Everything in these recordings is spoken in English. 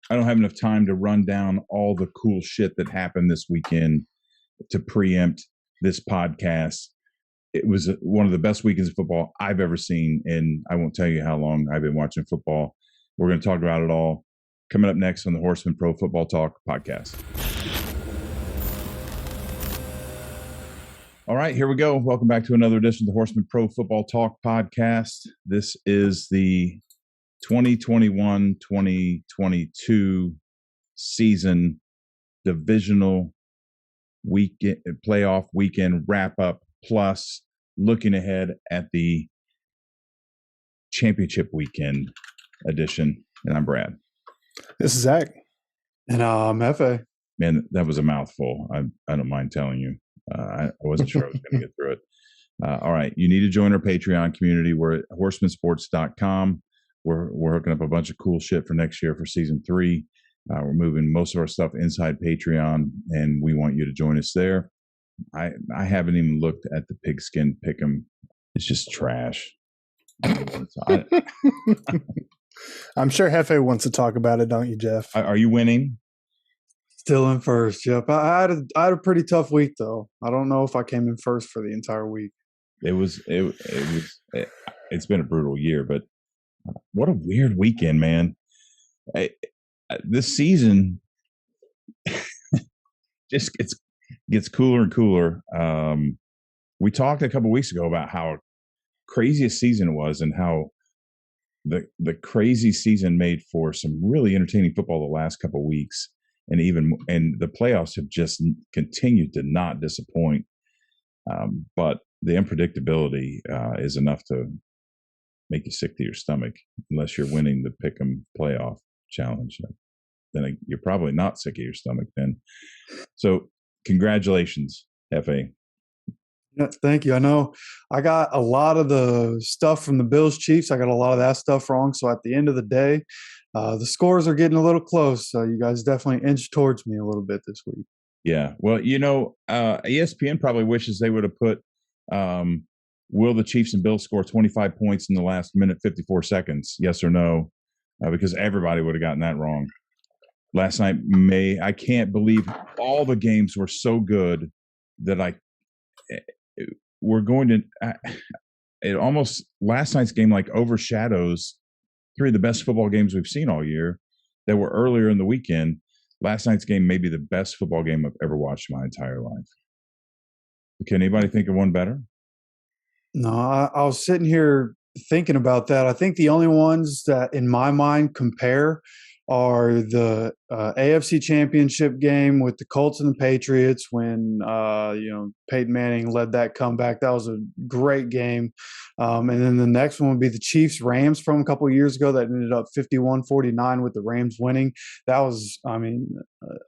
I don't have enough time to run down all the cool shit that happened this weekend to preempt this podcast. It was one of the best weekends of football I've ever seen, and I won't tell you how long I've been watching football. We're going to talk about it all coming up next on the Horseman Pro Football Talk podcast. All right, here we go. Welcome back to another edition of the Horseman Pro Football Talk podcast. This is the 2021-2022 season divisional weekend playoff weekend wrap up, plus looking ahead at the championship weekend edition. And I'm Brad. This is Zach. And I'm Efe. Man, that was a mouthful. I don't mind telling you. I wasn't sure I was going to get through it. All right. You need to join our Patreon community. We're at horsemansports.com. We're hooking up a bunch of cool shit for next year for season 3. We're moving most of our stuff inside Patreon, and we want you to join us there. I haven't even looked at the pigskin pick'em. It's just trash. I'm sure Hefe wants to talk about it, don't you, Jeff? Are you winning? Still in first. Yep. I had a pretty tough week though. I don't know if I came in first for the entire week. It's been a brutal year, but what a weird weekend, man. This season just gets cooler and cooler. We talked a couple weeks ago about how crazy a season it was and how the crazy season made for some really entertaining football the last couple of weeks. And the playoffs have just continued to not disappoint. But the unpredictability is enough to make you sick to your stomach unless you're winning the Pick'em playoff challenge. Then you're probably not sick of your stomach then. So congratulations, F.A. Yeah, thank you. I know I got a lot of the stuff from the Bills Chiefs. I got a lot of that stuff wrong. So at the end of the day, the scores are getting a little close. So you guys definitely inched towards me a little bit this week. Yeah. Well, ESPN probably wishes they would have put will the Chiefs and Bills score 25 points in the last minute, 54 seconds? Yes or no? Because everybody would have gotten that wrong. Last night, I can't believe all the games were so good that last night's game overshadows 3 of the best football games we've seen all year that were earlier in the weekend. Last night's game may be the best football game I've ever watched in my entire life. Can anybody think of one better? No, I was sitting here thinking about that. I think the only ones that in my mind compare are the AFC Championship game with the Colts and the Patriots when Peyton Manning led that comeback. That was a great game. And then the next one would be the Chiefs-Rams from a couple of years ago that ended up 51-49 with the Rams winning. That was,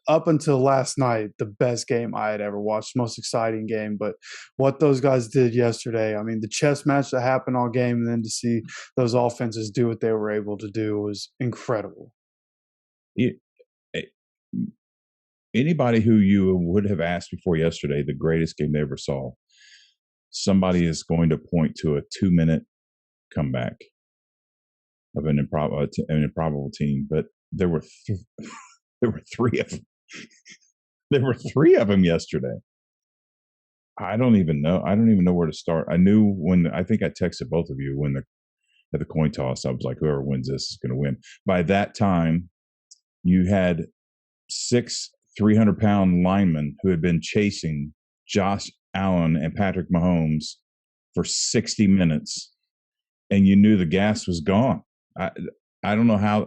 up until last night, the best game I had ever watched, most exciting game. But what those guys did yesterday, the chess match that happened all game, and then to see those offenses do what they were able to do was incredible. Anybody who you would have asked before yesterday the greatest game they ever saw, somebody is going to point to a 2-minute comeback of an improbable team. But there were 3 of them. There were 3 of them yesterday. I don't even know where to start. I knew I think I texted both of you at the coin toss. I was like, whoever wins this is going to win. By that time, you had 6 300-pound linemen who had been chasing Josh Allen and Patrick Mahomes for 60 minutes, and you knew the gas was gone. I don't know how.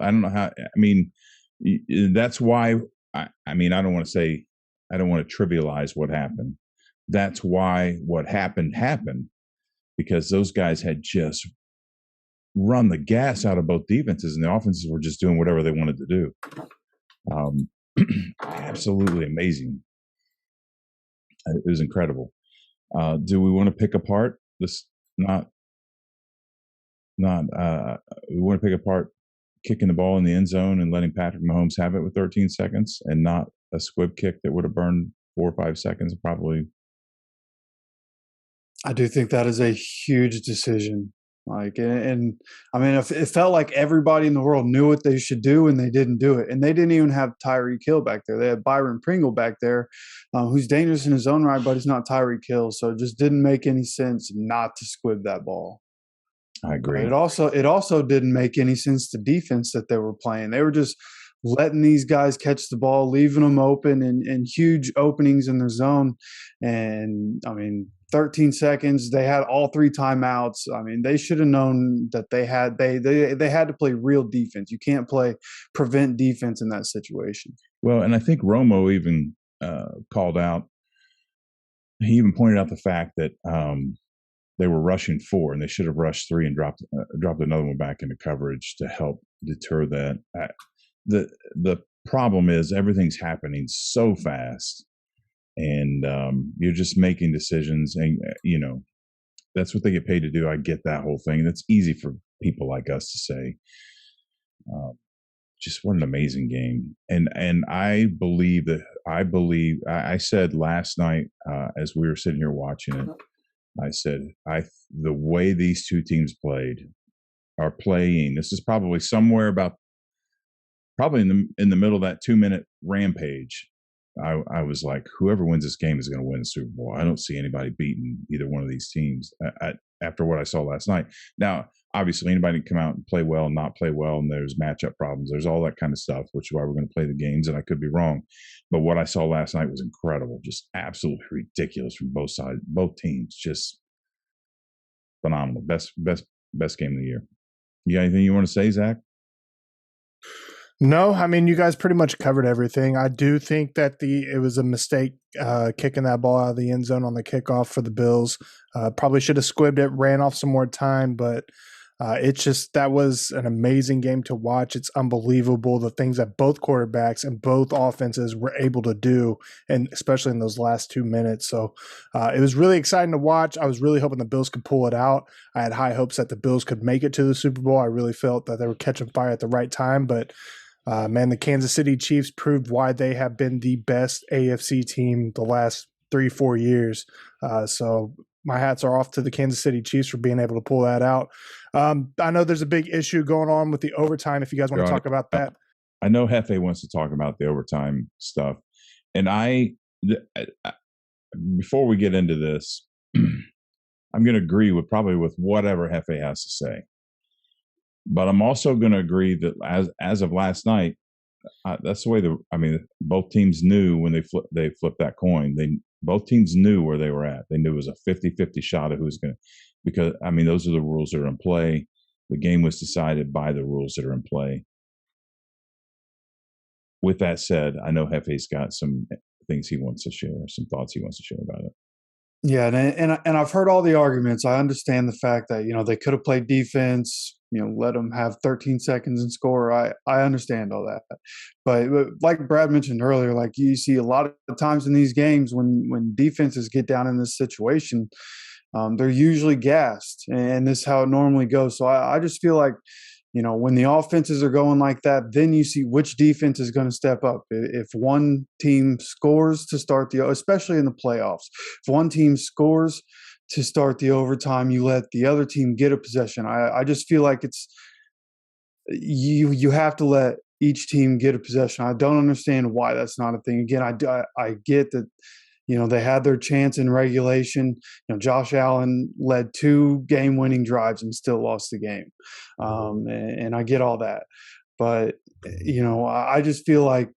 That's why. I don't want to trivialize what happened. That's why what happened, because those guys had just run the gas out of both defenses, and the offenses were just doing whatever they wanted to do. Absolutely amazing. It was incredible. Do we want to pick apart this? We want to pick apart kicking the ball in the end zone and letting Patrick Mahomes have it with 13 seconds, and not a squib kick that would have burned 4 or 5 seconds, probably. I do think that is a huge decision. And I mean, it felt like everybody in the world knew what they should do and they didn't do it. And they didn't even have Tyreek Hill back there. They had Byron Pringle back there, who's dangerous in his own right, but he's not Tyreek Hill. So it just didn't make any sense not to squib that ball. I agree. It also didn't make any sense to defense that they were playing. They were just letting these guys catch the ball, leaving them open in huge openings in their zone. And I mean, 13 seconds, they had all 3 timeouts. I mean, they should have known that they had to play real defense. You can't play prevent defense in that situation. Well, and I think Romo even called out. He even pointed out the fact that they were rushing 4, and they should have rushed 3 and dropped another one back into coverage to help deter that. The problem is everything's happening so fast, and you're just making decisions, and that's what they get paid to do. I get that whole thing. That's easy for people like us to say. Just what an amazing game, and I said last night as we were sitting here watching it, I said the way these two teams are playing. This is probably somewhere about. Probably in the middle of that 2-minute rampage, I was like, whoever wins this game is going to win the Super Bowl. I don't see anybody beating either one of these teams after what I saw last night. Now, obviously, anybody can come out and play well and not play well, and there's matchup problems. There's all that kind of stuff, which is why we're going to play the games, and I could be wrong. But what I saw last night was incredible, just absolutely ridiculous from both sides, both teams, just phenomenal. Best game of the year. You got anything you want to say, Zach? No, I mean, you guys pretty much covered everything. I do think that it was a mistake kicking that ball out of the end zone on the kickoff for the Bills. Probably should have squibbed it, ran off some more time, but that was an amazing game to watch. It's unbelievable the things that both quarterbacks and both offenses were able to do, and especially in those last 2 minutes. So it was really exciting to watch. I was really hoping the Bills could pull it out. I had high hopes that the Bills could make it to the Super Bowl. I really felt that they were catching fire at the right time, but man, the Kansas City Chiefs proved why they have been the best AFC team the last 3-4 years. So my hats are off to the Kansas City Chiefs for being able to pull that out. I know there's a big issue going on with the overtime. If you guys want to talk about that. I know Hefe wants to talk about the overtime stuff. And before we get into this, I'm going to agree with whatever Hefe has to say. But I'm also going to agree that as of last night, that's the way both teams knew when they flipped that coin. Both teams knew where they were at. They knew it was a 50-50 shot of who's going to, because those are the rules that are in play. The game was decided by the rules that are in play. With that said, I know Hefe's got some things he wants to share, some thoughts he wants to share about it. Yeah, and I've heard all the arguments. I understand the fact that they could have played defense, let them have 13 seconds and score. I understand all that, but like Brad mentioned earlier, like you see a lot of times in these games when defenses get down in this situation, they're usually gassed, and this is how it normally goes. So I just feel like when the offenses are going like that, then you see which defense is going to step up. If one team scores to start especially in the playoffs, if one team scores to start the overtime, you let the other team get a possession. I just feel like you have to let each team get a possession. I don't understand why that's not a thing. Again, I get that. They had their chance in regulation. Josh Allen led 2 game-winning drives and still lost the game. And I get all that. But, I just feel like,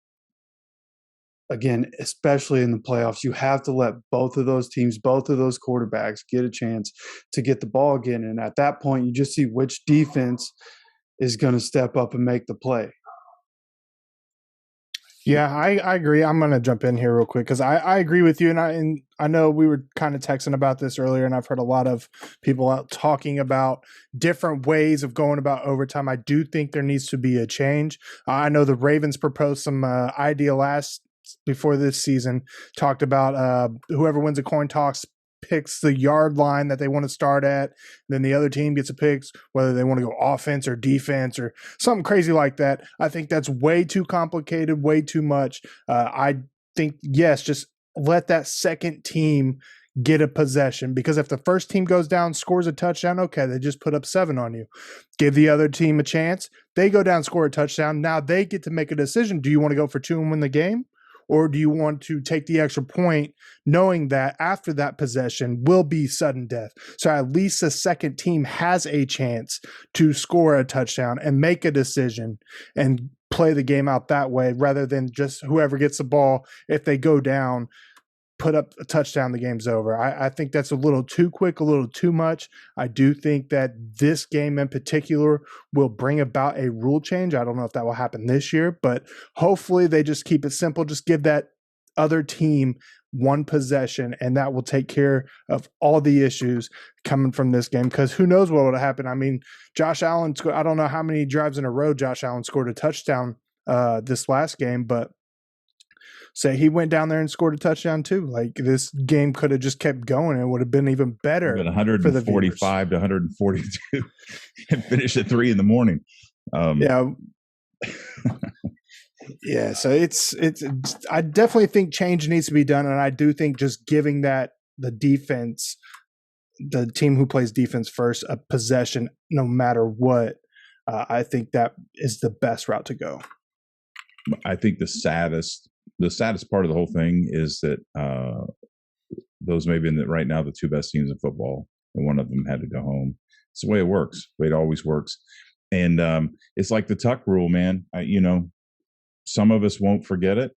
again, especially in the playoffs, you have to let both of those teams, both of those quarterbacks get a chance to get the ball again. And at that point, you just see which defense is going to step up and make the play. Yeah, I agree. I'm going to jump in here real quick because I agree with you. And I know we were kind of texting about this earlier, and I've heard a lot of people out talking about different ways of going about overtime. I do think there needs to be a change. I know the Ravens proposed some idea before this season, talked about whoever wins a coin toss picks the yard line that they want to start at. Then the other team gets a pick whether they want to go offense or defense or something crazy like that. I think that's way too complicated, way too much. I think, yes, just let that second team get a possession, because if the first team goes down, scores a touchdown, okay, they just put up 7 on you. Give the other team a chance. They go down, score a touchdown. Now they get to make a decision. Do you want to go for 2 and win the game? Or do you want to take the extra point knowing that after that possession will be sudden death? So at least the second team has a chance to score a touchdown and make a decision and play the game out that way, rather than just whoever gets the ball, if they go down, put up a touchdown, the game's over. I think that's a little too quick, a little too much. I do think that this game in particular will bring about a rule change. I don't know if that will happen this year, but hopefully they just keep it simple. Just give that other team 1 possession, and that will take care of all the issues coming from this game, because who knows what would happen. I mean, Josh Allen, I don't know how many drives in a row Josh Allen scored a touchdown this last game, but say he went down there and scored a touchdown too. Like, this game could have just kept going and would have been even better. 145 to 142 and finish at 3 a.m. Yeah. Yeah. So it's, I definitely think change needs to be done. And I do think just giving that the defense, the team who plays defense first, a possession, no matter what, I think that is the best route to go. I think the saddest part of the whole thing is that those may be right now the 2 best teams in football, and one of them had to go home. It's the way it works. The way it always works. And it's like the Tuck rule, man. Some of us won't forget it.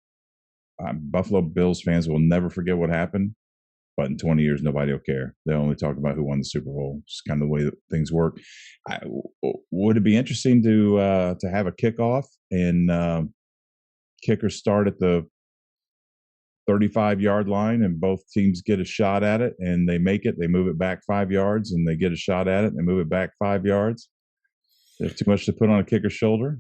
Buffalo Bills fans will never forget what happened. But in 20 years, nobody will care. They'll only talk about who won the Super Bowl. It's kind of the way that things work. Would it be interesting to have a kickoff and kickers start at the 35-yard line and both teams get a shot at it and they make it, they move it back 5 yards and they get a shot at it and they move it back 5 yards? There's too much to put on a kicker's shoulder.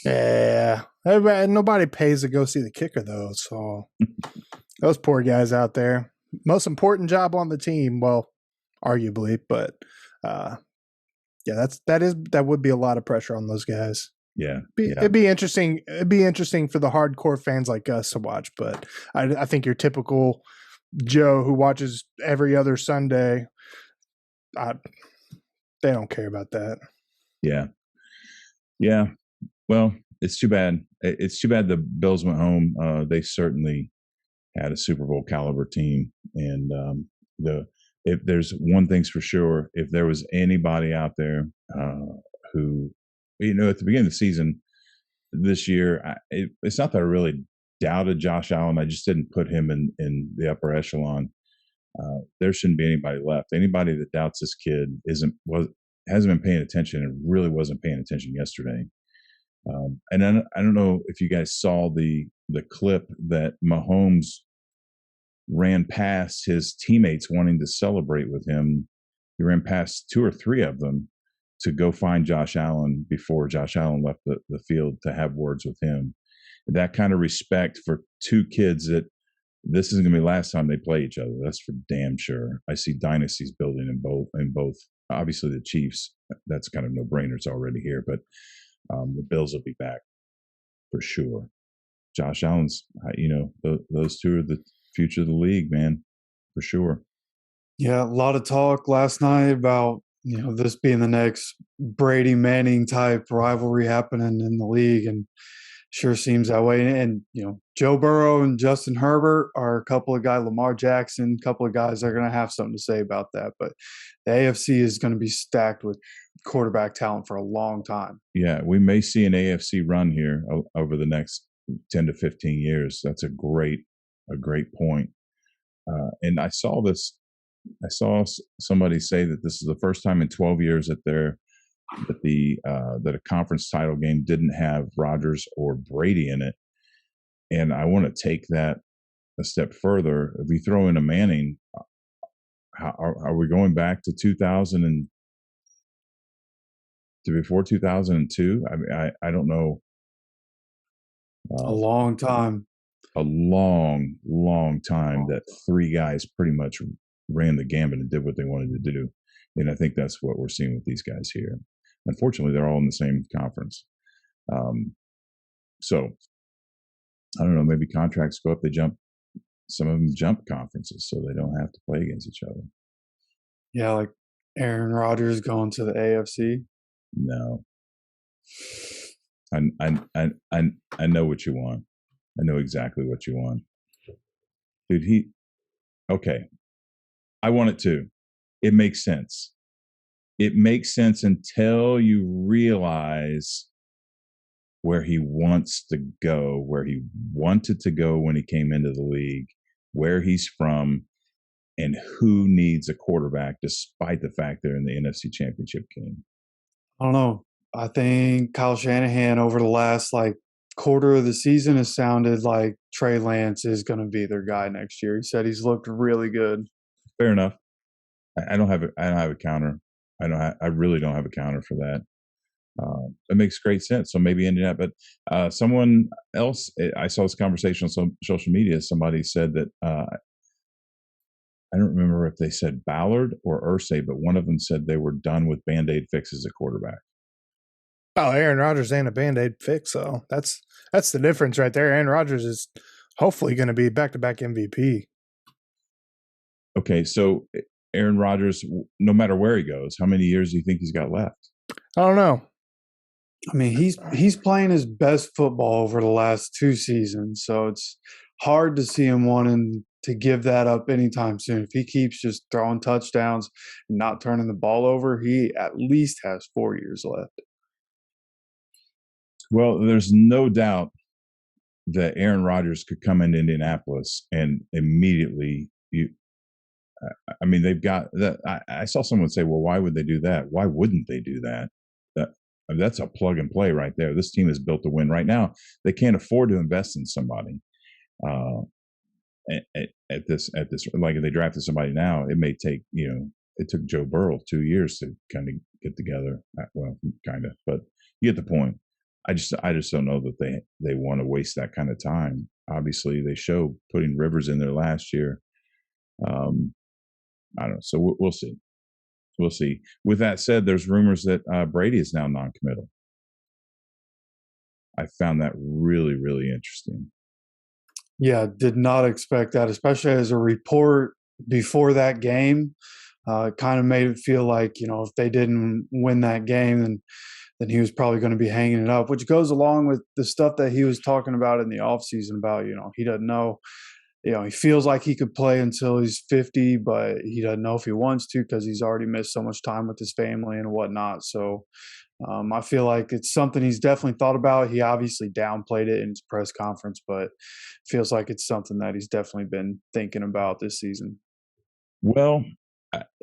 Yeah. Nobody pays to go see the kicker, though. So those poor guys out there, most important job on the team. Well, arguably, but yeah, that would be a lot of pressure on those guys. Yeah. It'd be interesting. It'd be interesting for the hardcore fans like us to watch, but I think your typical Joe who watches every other Sunday, they don't care about that. Yeah. Yeah. Well, it's too bad. It's too bad the Bills went home. They certainly had a Super Bowl caliber team. And if there's one thing's for sure, if there was anybody out there who, at the beginning of the season this year, it's not that I really doubted Josh Allen. I just didn't put him in the upper echelon. There shouldn't be anybody left. Anybody that doubts this kid hasn't been paying attention and really wasn't paying attention yesterday. And then I don't know if you guys saw the clip that Mahomes ran past his teammates wanting to celebrate with him. He ran past 2 or 3 of them to go find Josh Allen before Josh Allen left the field to have words with him. That kind of respect for 2 kids that this isn't going to be the last time they play each other. That's for damn sure. I see dynasties building in both. Obviously, the Chiefs, that's kind of no-brainers already here, but the Bills will be back for sure. Josh Allen's, those 2 are the future of the league, man, for sure. Yeah, a lot of talk last night about this being the next Brady Manning type rivalry happening in the league, and sure seems that way. And Joe Burrow and Justin Herbert are a couple of guys. Lamar Jackson, a couple of guys that are going to have something to say about that. But the AFC is going to be stacked with quarterback talent for a long time. Yeah, we may see an AFC run here over the next 10 to 15 years. That's a great point. And I saw somebody say that this is the first time in 12 years that a conference title game didn't have Rodgers or Brady in it. And I want to take that a step further. If we throw in a Manning, are we going back to 2000 and to before 2002? I mean, I don't know. A long time. A long, long time that 3 guys pretty much ran the gambit and did what they wanted to do. And I think that's what we're seeing with these guys here. Unfortunately, they're all in the same conference. So I don't know, maybe contracts go up, they jump some of them jump conferences so they don't have to play against each other. Yeah, like Aaron Rodgers going to the AFC. No, I know what you want. I know exactly what you want, dude. Okay. I want it too. It makes sense. It makes sense until you realize where he wants to go, where he wanted to go when he came into the league, where he's from, and who needs a quarterback despite the fact they're in the NFC Championship game. I don't know. I think Kyle Shanahan over the last quarter of the season has sounded like Trey Lance is going to be their guy next year. He said he's looked really good. Fair enough. I don't have a counter. I really don't have a counter for that. It makes great sense. So maybe Indianapolis. But someone else, I saw this conversation on some social media. Somebody said that I don't remember if they said Ballard or Irsay, but one of them said they were done with Band-Aid fixes at quarterback. Oh, Aaron Rodgers ain't a Band-Aid fix, though. That's the difference right there. Aaron Rodgers is hopefully going to be back-to-back MVP. Okay, so Aaron Rodgers, no matter where he goes, how many years do you think he's got left? I don't know. I mean, he's playing his best football over the last 2 seasons, so it's hard to see him wanting to give that up anytime soon. If he keeps just throwing touchdowns and not turning the ball over, he at least has 4 years left. Well, there's no doubt that Aaron Rodgers could come into Indianapolis and immediately they've got that. I saw someone say, well, why would they do that? Why wouldn't they do that? That's a plug and play right there. This team is built to win right now. They can't afford to invest in somebody. At this, like if they drafted somebody now, it may take, it took Joe Burl 2 years to kind of get together. Well, kind of, but you get the point. I just don't know that they want to waste that kind of time. Obviously, they show putting Rivers in there last year. I don't know. So we'll see. We'll see. With that said, there's rumors that Brady is now non-committal. I found that really, really interesting. Yeah, did not expect that, especially as a report before that game. Kind of made it feel like, if they didn't win that game, then he was probably going to be hanging it up, which goes along with the stuff that he was talking about in the offseason about, he doesn't know. He feels like he could play until he's 50, but he doesn't know if he wants to because he's already missed so much time with his family and whatnot. So I feel like it's something he's definitely thought about. He obviously downplayed it in his press conference, but feels like it's something that he's definitely been thinking about this season. Well,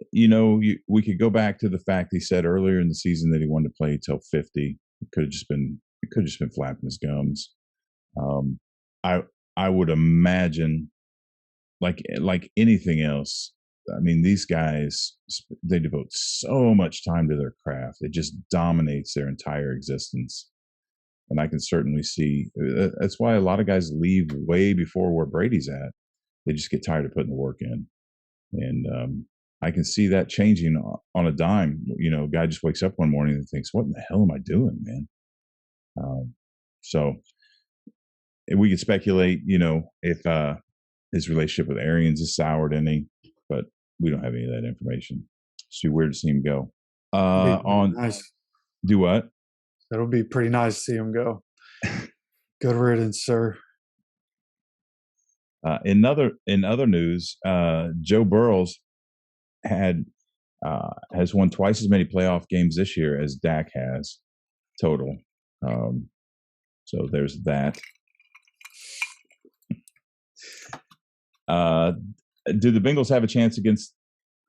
we could go back to the fact he said earlier in the season that he wanted to play till 50. It could have just been flapping his gums. I would imagine, like anything else, I mean, these guys, they devote so much time to their craft. It just dominates their entire existence. And I can certainly see that's why a lot of guys leave way before where Brady's at. They just get tired of putting the work in. And I can see that changing on a dime. A guy just wakes up one morning and thinks, what in the hell am I doing, man? So we could speculate, if his relationship with Arians is soured any, but we don't have any of that information. It's too weird to see him go. Nice. Do what? That'll be pretty nice to see him go. Good riddance, sir. In other news, Joe Burrows has won twice as many playoff games this year as Dak has total. So there's that. Do the Bengals have a chance against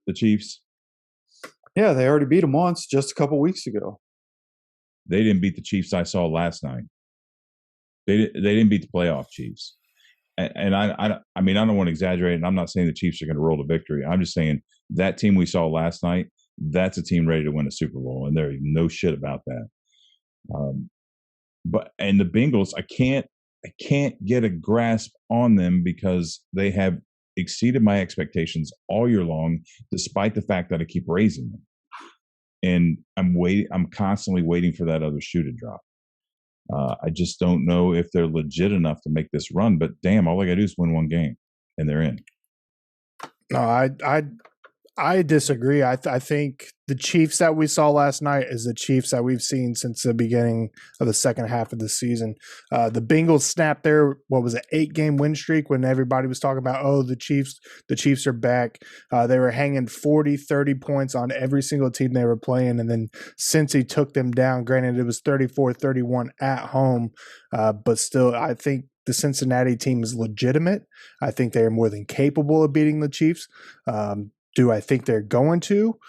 the Chiefs? Yeah, they already beat them once just a couple weeks ago. They didn't beat the Chiefs I saw last night. They didn't beat the playoff Chiefs. And I mean, I don't want to exaggerate, and I'm not saying the Chiefs are going to roll to victory. I'm just saying that team we saw last night, that's a team ready to win a Super Bowl, and there's no shit about that. But the Bengals, I can't get a grasp on them because they have exceeded my expectations all year long, despite the fact that I keep raising them. And I'm constantly waiting for that other shoe to drop. I just don't know if they're legit enough to make this run, but damn, all I got to do is win one game. and they're in. No, I disagree. I think the Chiefs that we saw last night is the Chiefs that we've seen since the beginning of the second half of the season. The Bengals snapped their 8-game win streak when everybody was talking about, the Chiefs are back. They were hanging 40, 30 points on every single team they were playing, and then Cincy took them down. Granted, it was 34-31 at home, but still, I think the Cincinnati team is legitimate. I think they are more than capable of beating the Chiefs. Do I think they're going to?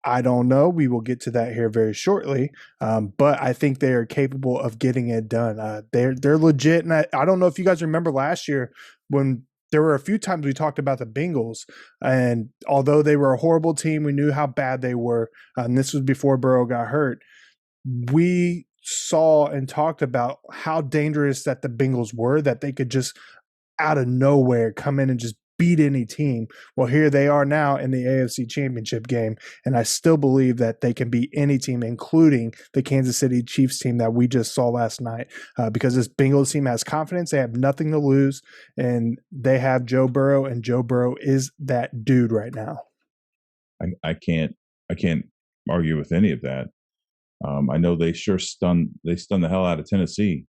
I don't know. We will get to that here very shortly. But I think they are capable of getting it done. They're legit. And I don't know if you guys remember last year when there were a few times we talked about the Bengals. And although they were a horrible team, we knew how bad they were. And this was before Burl got hurt. We saw and talked about how dangerous that the Bengals were, that they could just out of nowhere come in and just beat any team. Well, here they are now in the AFC Championship game, and I still believe that they can beat any team, including the Kansas City Chiefs team that we just saw last night, because this Bengals team has confidence. They have nothing to lose, and they have Joe Burrow, and Joe Burrow is that dude right now. I can't argue with any of that. I know they stunned the hell out of Tennessee.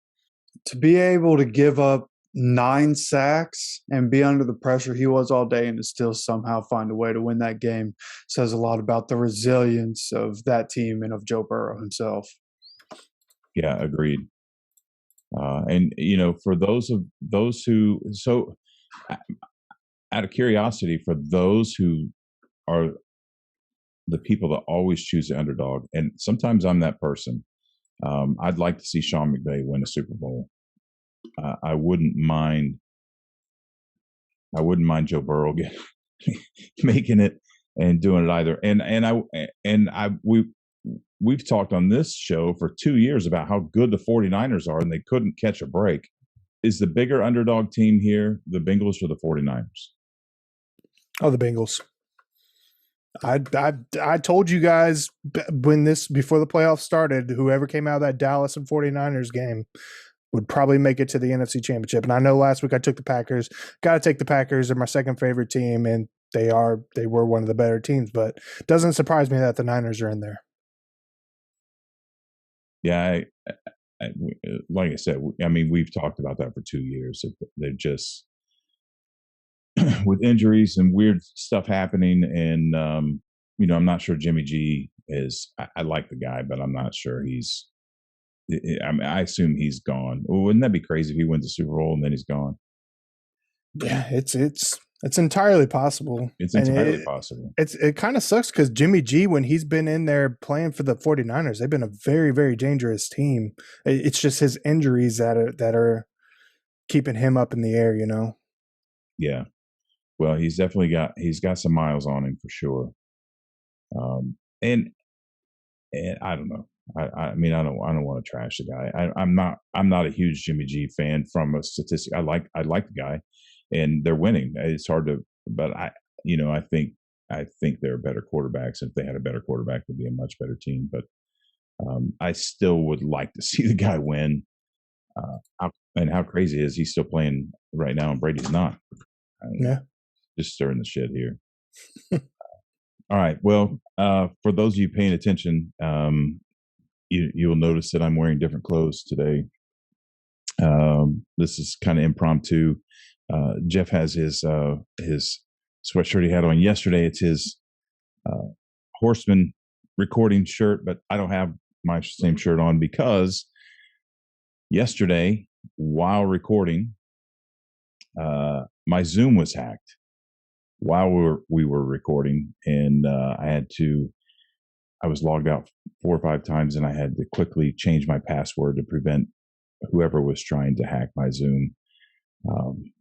To be able to give up 9 sacks and be under the pressure he was all day and to still somehow find a way to win that game says a lot about the resilience of that team and of Joe Burrow himself. Yeah, agreed. And for those who, so out of curiosity, for those who are the people that always choose the underdog, and sometimes I'm that person, I'd like to see Sean McVay win a Super Bowl. I wouldn't mind Joe Burrow making it and doing it either. We've talked on this show for 2 years about how good the 49ers are, and they couldn't catch a break. Is the bigger underdog team here the Bengals or the 49ers? Oh, the Bengals. I told you guys before the playoffs started, whoever came out of that Dallas and 49ers game would probably make it to the NFC Championship. And I know last week I took the Packers. Got to take the Packers. They're my second favorite team, and they were one of the better teams. But it doesn't surprise me that the Niners are in there. Yeah, like I said, we've talked about that for 2 years. They're just with injuries and weird stuff happening, and I'm not sure Jimmy G is. I like the guy, but I'm not sure he's. I assume he's gone. Well, wouldn't that be crazy if he wins the Super Bowl and then he's gone? Yeah, it's entirely possible. It's entirely possible. It kind of sucks because Jimmy G, when he's been in there playing for the 49ers, they've been a very, very dangerous team. It's just his injuries that are keeping him up in the air, Yeah. Well, he's got some miles on him for sure. And I don't know. I don't want to trash the guy. I'm not a huge Jimmy G fan from a statistic. I like the guy, and they're winning. It's hard to, but I think they're better quarterbacks. If they had a better quarterback, they'd be a much better team. But I still would like to see the guy win. How crazy is he still playing right now and Brady's not? Yeah, just stirring the shit here. All right. Well, for those of you paying attention, you'll notice that I'm wearing different clothes today. This is kind of impromptu. Jeff has his sweatshirt he had on yesterday. It's his Horseman recording shirt, but I don't have my same shirt on because yesterday, while recording, my Zoom was hacked while we were recording, and I was logged out 4 or 5 times, and I had to quickly change my password to prevent whoever was trying to hack my Zoom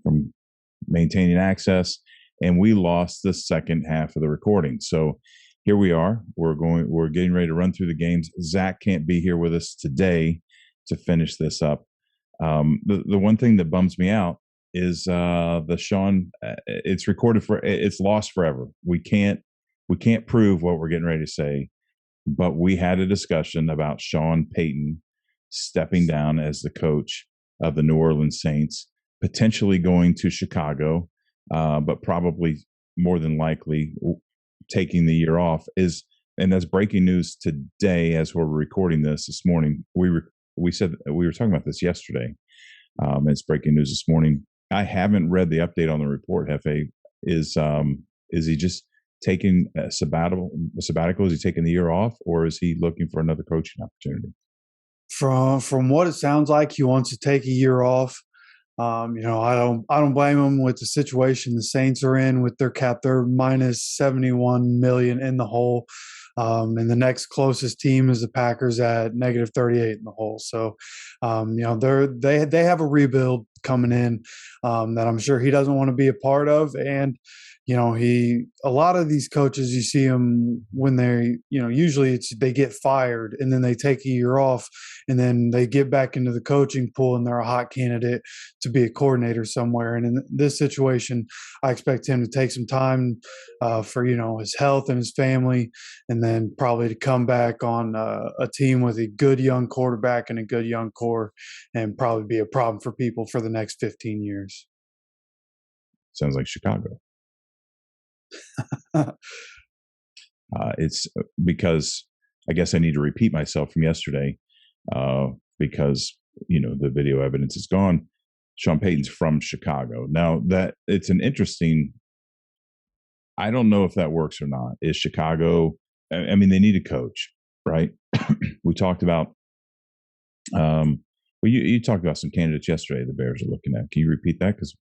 from maintaining access. And we lost the second half of the recording. So here we are. We're getting ready to run through the games. Zach can't be here with us today to finish this up. The one thing that bums me out is the Sean. It's lost forever. We can't prove what we're getting ready to say. But we had a discussion about Sean Payton stepping down as the coach of the New Orleans Saints, potentially going to Chicago. but probably more than likely taking the year off. And that's breaking news today as we're recording this morning. We said we were talking about this yesterday. It's breaking news this morning. I haven't read the update on the report. Hefe, is he just taking a sabbatical? Is he taking the year off, or is he looking for another coaching opportunity? From what it sounds like, he wants to take a year off. I don't blame him with the situation the Saints are in with their cap. They're minus $71 million in the hole. And the next closest team is the Packers at negative 38 in the hole. So, they have a rebuild coming in that I'm sure he doesn't want to be a part of. And, a lot of these coaches, you see them when usually they get fired and then they take a year off and then they get back into the coaching pool and they're a hot candidate to be a coordinator somewhere. And in this situation, I expect him to take some time for, his health and his family, and then probably to come back on a team with a good young quarterback and a good young core, and probably be a problem for people for the next 15 years. Sounds like Chicago. It's because I guess I need to repeat myself from yesterday because, the video evidence is gone. Sean Payton's from Chicago. Now that it's an interesting, I don't know if that works or not. Is Chicago, I mean, they need a coach, right? We talked about, you talked about some candidates yesterday the Bears are looking at. Can you repeat that? Because,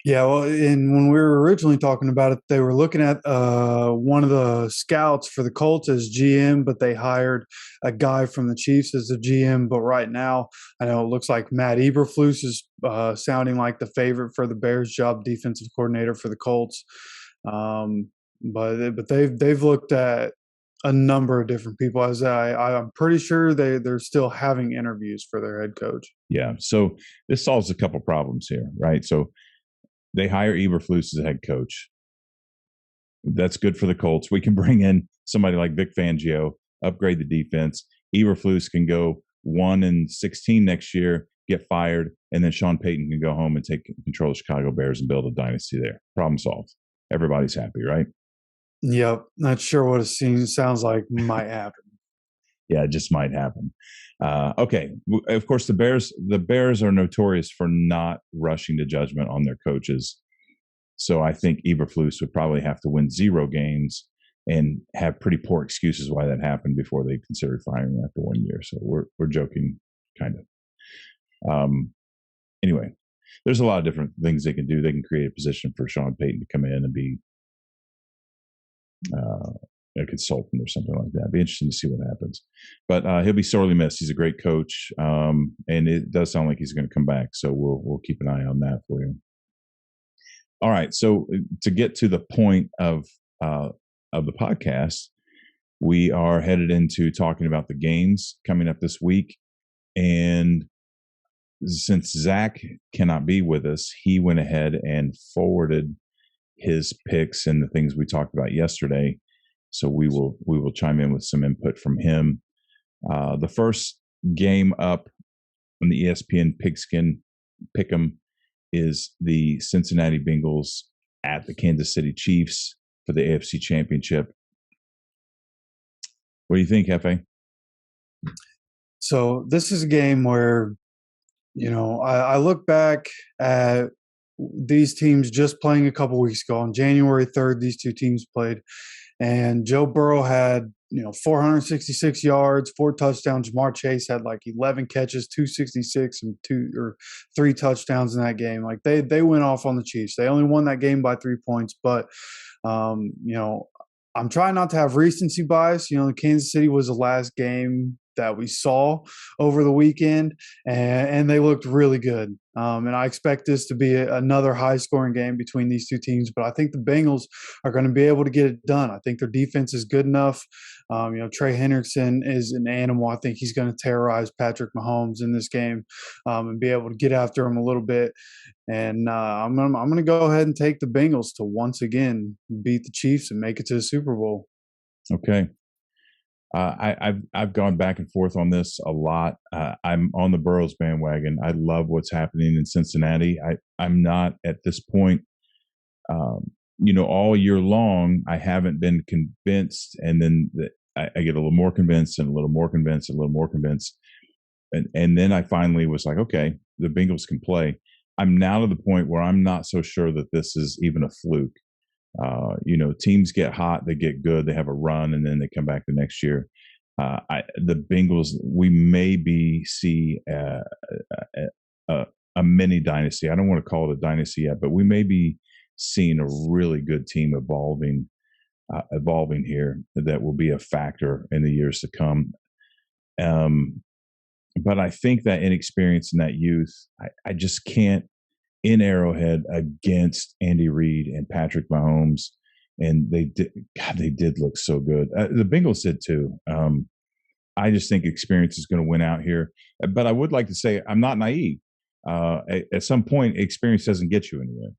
Yeah, well, and when we were originally talking about it, they were looking at one of the scouts for the Colts as GM, but they hired a guy from the Chiefs as the GM. But right now, I know it looks like Matt Eberflus is sounding like the favorite for the Bears job, defensive coordinator for the Colts. But they've looked at a number of different people. As I'm pretty sure they're still having interviews for their head coach. Yeah, so this solves a couple problems here, right? So they hire Eberflus as a head coach. That's good for the Colts. We can bring in somebody like Vic Fangio, upgrade the defense. Eberflus can go 1-16 next year, get fired, and then Sean Payton can go home and take control of the Chicago Bears and build a dynasty there. Problem solved. Everybody's happy, right? Yep. Not sure what it sounds like might happen. Yeah, it just might happen. Okay. Of course, the Bears are notorious for not rushing to judgment on their coaches. So I think Eberflus would probably have to win 0 games and have pretty poor excuses why that happened before they consider firing him after 1 year. So we're joking, kind of. Anyway, there's a lot of different things they can do. They can create a position for Sean Payton to come in and be a consultant or something like that. It'd be interesting to see what happens. But he'll be sorely missed. He's a great coach, and it does sound like he's going to come back. So we'll keep an eye on that for you. All right. So to get to the point of the podcast, we are headed into talking about the games coming up this week. And since Zach cannot be with us, he went ahead and forwarded his picks and the things we talked about yesterday. So we will chime in with some input from him. The first game up on the ESPN Pigskin Pick'em is the Cincinnati Bengals at the Kansas City Chiefs for the AFC Championship. What do you think, Hefe? So this is a game where, I look back at these teams just playing a couple weeks ago. On January 3rd, these two teams played. And Joe Burrow had, 466 yards, 4 touchdowns. Jamar Chase had like 11 catches, 266, and 3 touchdowns in that game. Like they went off on the Chiefs. They only won that game by 3 points. But, I'm trying not to have recency bias. Kansas City was the last game that we saw over the weekend, and they looked really good. And I expect this to be another high-scoring game between these two teams. But I think the Bengals are going to be able to get it done. I think their defense is good enough. Trey Hendrickson is an animal. I think he's going to terrorize Patrick Mahomes in this game and be able to get after him a little bit. And I'm going to go ahead and take the Bengals to once again beat the Chiefs and make it to the Super Bowl. Okay. I've gone back and forth on this a lot. I'm on the Burrows bandwagon. I love what's happening in Cincinnati. I'm not at this point. All year long, I haven't been convinced, and then I get a little more convinced, and a little more convinced, and a little more convinced, and then I finally was like, okay, the Bengals can play. I'm now to the point where I'm not so sure that this is even a fluke. Teams get hot, they get good, they have a run, and then they come back the next year. The Bengals, we maybe see a mini dynasty. I don't want to call it a dynasty yet, but we may be seeing a really good team evolving here that will be a factor in the years to come. But I think that inexperience and that youth, I just can't, in Arrowhead against Andy Reid and Patrick Mahomes, and they did look so good. The Bengals did too. I just think experience is going to win out here. But I would like to say I'm not naive. At some point, experience doesn't get you anywhere,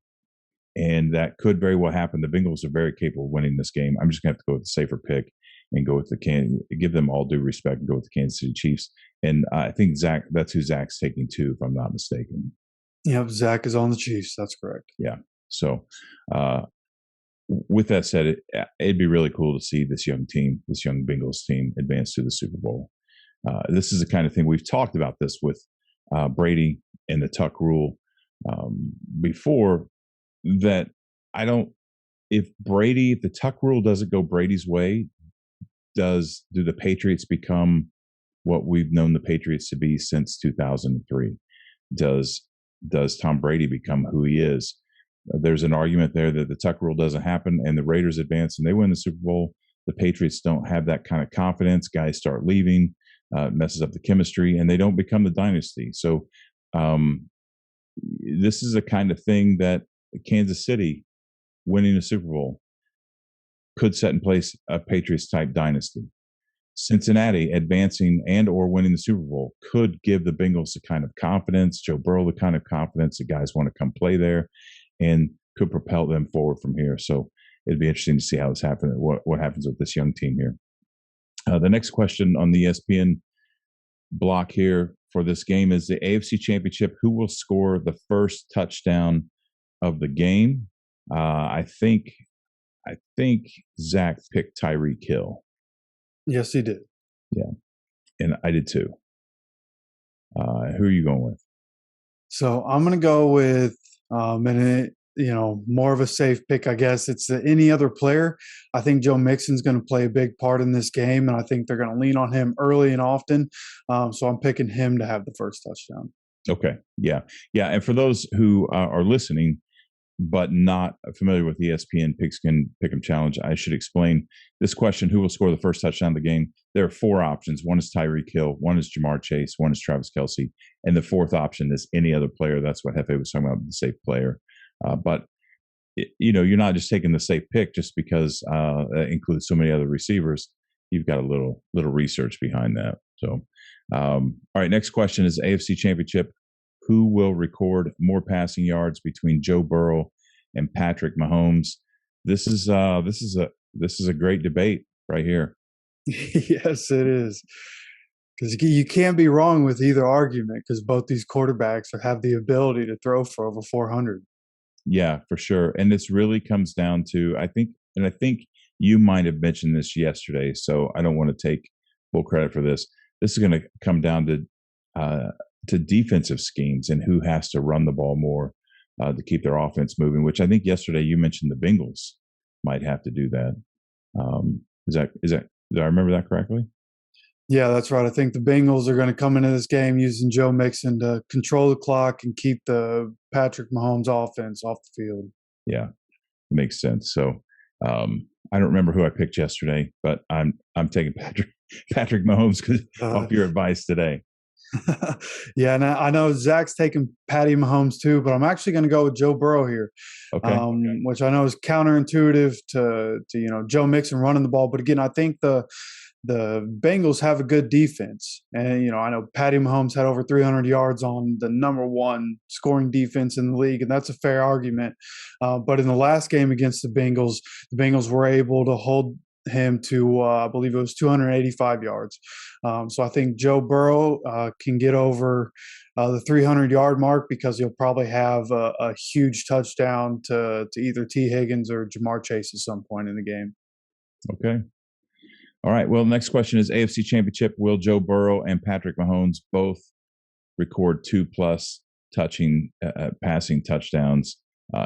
and that could very well happen. The Bengals are very capable of winning this game. I'm just going to have to go with the safer pick and go with give them all due respect and go with the Kansas City Chiefs. And I think that's who Zach's taking too, if I'm not mistaken. Yep, Zach is on the Chiefs. That's correct. Yeah. So, with that said, it'd be really cool to see this young Bengals team advance to the Super Bowl. This is the kind of thing we've talked about this with Brady and the Tuck rule before. That if the Tuck rule doesn't go Brady's way, do the Patriots become what we've known the Patriots to be since 2003? Does Tom Brady become who he is? There's an argument there that the Tuck rule doesn't happen and the Raiders advance and they win the Super Bowl. The Patriots don't have that kind of confidence. Guys start leaving, messes up the chemistry, and they don't become the dynasty. So this is a kind of thing that Kansas City winning a Super Bowl could set in place a Patriots-type dynasty. Cincinnati advancing and or winning the Super Bowl could give the Bengals the kind of confidence, Joe Burrow the kind of confidence that guys want to come play there, and could propel them forward from here. So it'd be interesting to see how this happens, what happens with this young team here. The next question on the ESPN block here for this game is the AFC Championship. Who will score the first touchdown of the game? I think Zach picked Tyreek Hill. Yes, he did. Yeah, and I did too. Who are you going with? So I'm going to go with, more of a safe pick, I guess. It's any other player. I think Joe Mixon's going to play a big part in this game, and I think they're going to lean on him early and often. So I'm picking him to have the first touchdown. Okay, yeah. And for those who are listening but not familiar with the ESPN Pick'em Challenge, I should explain this question: who will score the first touchdown of the game? There are four options. One is Tyreek Hill, one is Jamar Chase, one is Travis Kelce, and the fourth option is any other player. That's what Hefe was talking about, the safe player. But you're not just taking the safe pick just because that includes so many other receivers. You've got a little research behind that. So, all right, next question is AFC Championship. Who will record more passing yards between Joe Burrow and Patrick Mahomes? This is a great debate right here. Yes, it is. Because you can't be wrong with either argument, because both these quarterbacks have the ability to throw for over 400. Yeah, for sure. And this really comes down to, I think you might have mentioned this yesterday, so I don't want to take full credit for this. This is going to come down to defensive schemes and who has to run the ball more to keep their offense moving, which I think yesterday you mentioned the Bengals might have to do that. Did I remember that correctly? Yeah, that's right. I think the Bengals are going to come into this game using Joe Mixon to control the clock and keep the Patrick Mahomes offense off the field. Yeah, makes sense. So I don't remember who I picked yesterday, but I'm taking Patrick Mahomes off your advice today. Yeah, and I know Zach's taking Patty Mahomes too, but I'm actually going to go with Joe Burrow here, which I know is counterintuitive to Joe Mixon running the ball. But again, I think the Bengals have a good defense, and I know Patty Mahomes had over 300 yards on the number one scoring defense in the league, and that's a fair argument. But in the last game against the Bengals were able to hold him to, I believe it was 285 yards. So I think Joe Burrow can get over the 300-yard mark because he'll probably have a huge touchdown to either T. Higgins or Jamar Chase at some point in the game. Okay. All right. Well, next question is AFC Championship. Will Joe Burrow and Patrick Mahomes both record 2+ passing touchdowns?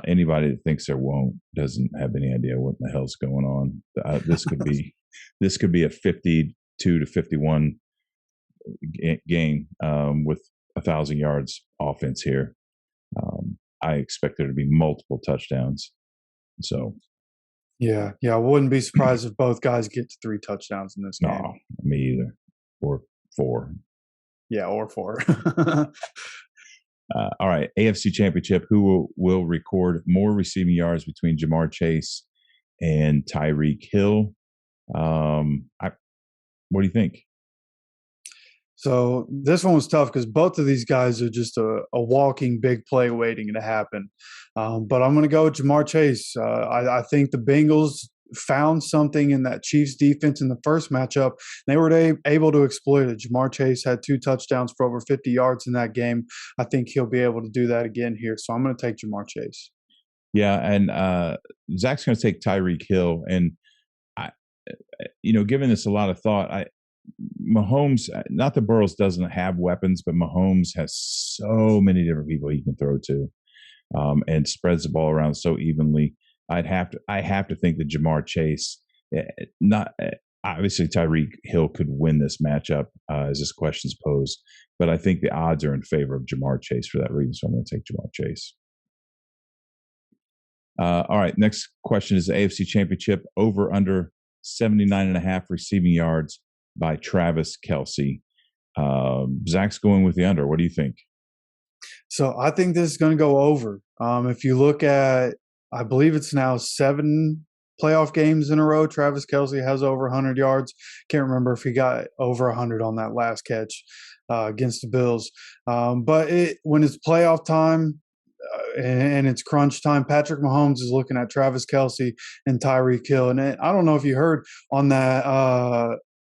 Anybody that thinks there won't doesn't have any idea what the hell's going on. This could be a 52 to 51 game with 1,000 yards offense here. I expect there to be multiple touchdowns. So, yeah, I wouldn't be surprised if both guys get to 3 touchdowns in this game. No, me either, or 4. Yeah, or 4. All right, AFC Championship. Who will record more receiving yards between Jamar Chase and Tyreek Hill? What do you think? So this one was tough because both of these guys are just a walking big play waiting to happen. But I'm going to go with Jamar Chase. I think the Bengals found something in that Chiefs defense in the first matchup. They were able to exploit it. Jamar Chase had 2 touchdowns for over 50 yards in that game. I think he'll be able to do that again here. So I'm going to take Jamar Chase. Yeah, and Zach's going to take Tyreek Hill. And, given this a lot of thought, Mahomes, not that Burl doesn't have weapons, but Mahomes has so many different people he can throw to, and spreads the ball around so evenly. I have to think that Jamar Chase, not obviously Tyreek Hill could win this matchup as this question's posed, but I think the odds are in favor of Jamar Chase for that reason. So I'm going to take Jamar Chase. All right, next question is the AFC Championship, over under 79.5 receiving yards by Travis Kelce. Zach's going with the under. What do you think? So I think this is going to go over. If you look at, I believe it's now 7 playoff games in a row, Travis Kelce has over 100 yards. Can't remember if he got over 100 on that last catch against the Bills. But when it's playoff time and it's crunch time, Patrick Mahomes is looking at Travis Kelce and Tyreek Hill. And I don't know if you heard on that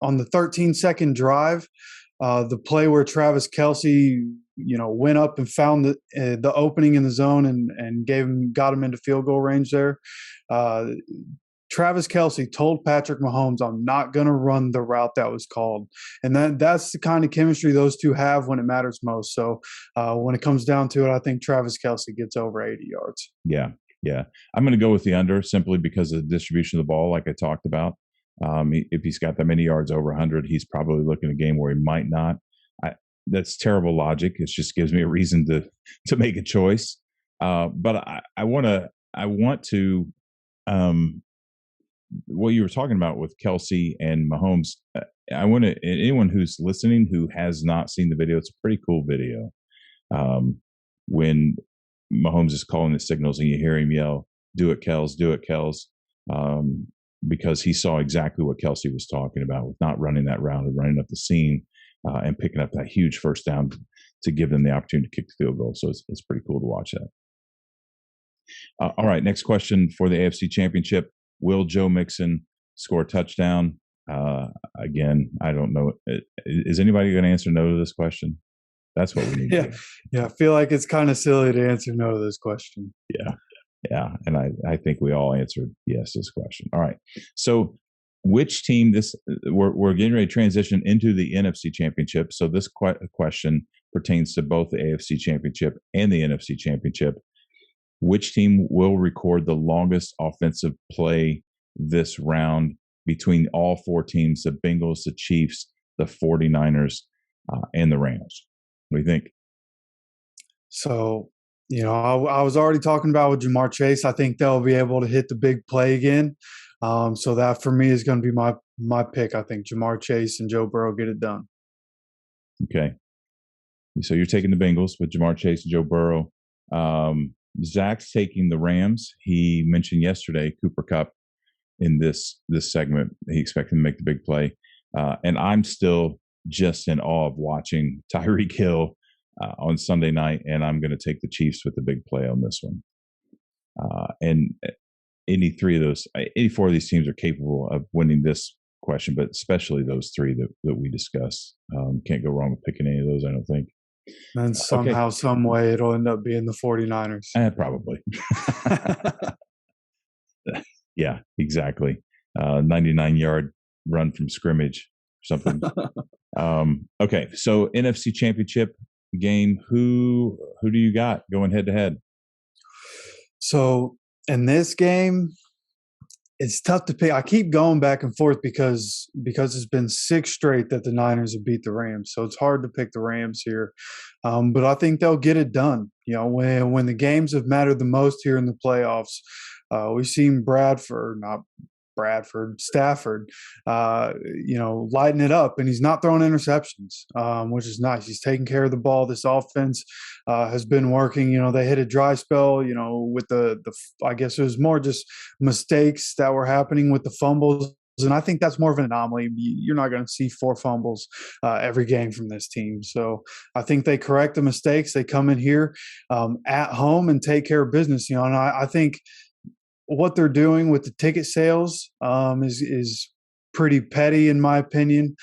on the 13-second drive, the play where Travis Kelce, went up and found the opening in the zone and got him into field goal range there. Travis Kelce told Patrick Mahomes, "I'm not going to run the route that was called," and that's the kind of chemistry those two have when it matters most. So when it comes down to it, I think Travis Kelce gets over 80 yards. Yeah. I'm going to go with the under simply because of the distribution of the ball, like I talked about. If he's got that many yards over 100, he's probably looking at a game where he might not. That's terrible logic. It just gives me a reason to make a choice. But I want to what you were talking about with Kelce and Mahomes. I want to, anyone who's listening who has not seen the video, it's a pretty cool video. When Mahomes is calling the signals and you hear him yell, "Do it, Kels, do it, Kels." Because he saw exactly what Kelce was talking about with not running that route and running up the seam and picking up that huge first down to give them the opportunity to kick the field goal. So it's pretty cool to watch that. All right, next question for the AFC Championship. Will Joe Mixon score a touchdown? Again, I don't know. Is anybody going to answer no to this question? That's what we need to do. Yeah, I feel like it's kind of silly to answer no to this question. Yeah, and I think we all answered yes to this question. All right, so which team we're getting ready to transition into the NFC Championship. So this question pertains to both the AFC Championship and the NFC Championship. Which team will record the longest offensive play this round between all 4 teams, the Bengals, the Chiefs, the 49ers, and the Rams? What do you think? So, I was already talking about with Jamar Chase. I think they'll be able to hit the big play again. So that for me is going to be my pick. I think Jamar Chase and Joe Burrow get it done. Okay. So you're taking the Bengals with Jamar Chase and Joe Burrow. Zach's taking the Rams. He mentioned yesterday Cooper Kupp in this segment. He expected him to make the big play. And I'm still just in awe of watching Tyreek Hill on Sunday night, and I'm going to take the Chiefs with the big play on this one. And any four of these teams are capable of winning this question, but especially those three that we discussed. Can't go wrong with picking any of those, I don't think. And somehow, some way, it'll end up being the 49ers. Probably. Yeah, exactly. 99-yard run from scrimmage or something. Okay, so NFC Championship game. Who do you got going head to head? So in this game, it's tough to pick. I keep going back and forth because it's been 6 straight that the Niners have beat the Rams. So it's hard to pick the Rams here. But I think they'll get it done. You know, when the games have mattered the most here in the playoffs, we've seen Stafford, lighten it up, and he's not throwing interceptions, which is nice. He's taking care of the ball. This offense has been working. You know, they hit a dry spell, you know, with the I guess it was more just mistakes that were happening with the fumbles. And I think that's more of an anomaly. You're not going to see 4 fumbles every game from this team. So I think they correct the mistakes. They come in here at home and take care of business. You know, and I think what they're doing with the ticket sales is pretty petty, in my opinion,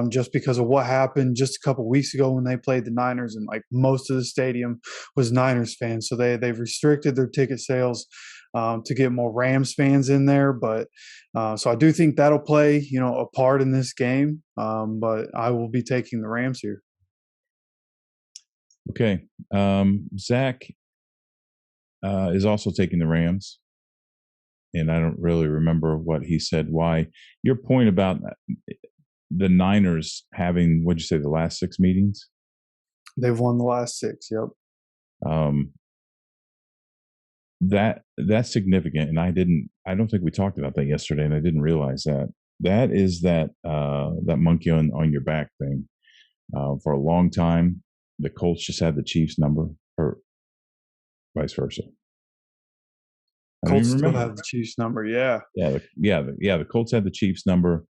just because of what happened just a couple weeks ago when they played the Niners, and like most of the stadium was Niners fans. So they've restricted their ticket sales to get more Rams fans in there. But so I do think that'll play, you know, a part in this game. But I will be taking the Rams here. Okay. Zach is also taking the Rams. And I don't really remember what he said, why. Your point about the Niners having, what'd you say, the last 6 meetings? They've won the last 6, yep. That's significant. And I don't think we talked about that yesterday, and I didn't realize that. That is that monkey on your back thing. For a long time, the Colts just had the Chiefs number, or vice versa. Colts still have the Chiefs number, yeah. The Colts had the Chiefs number,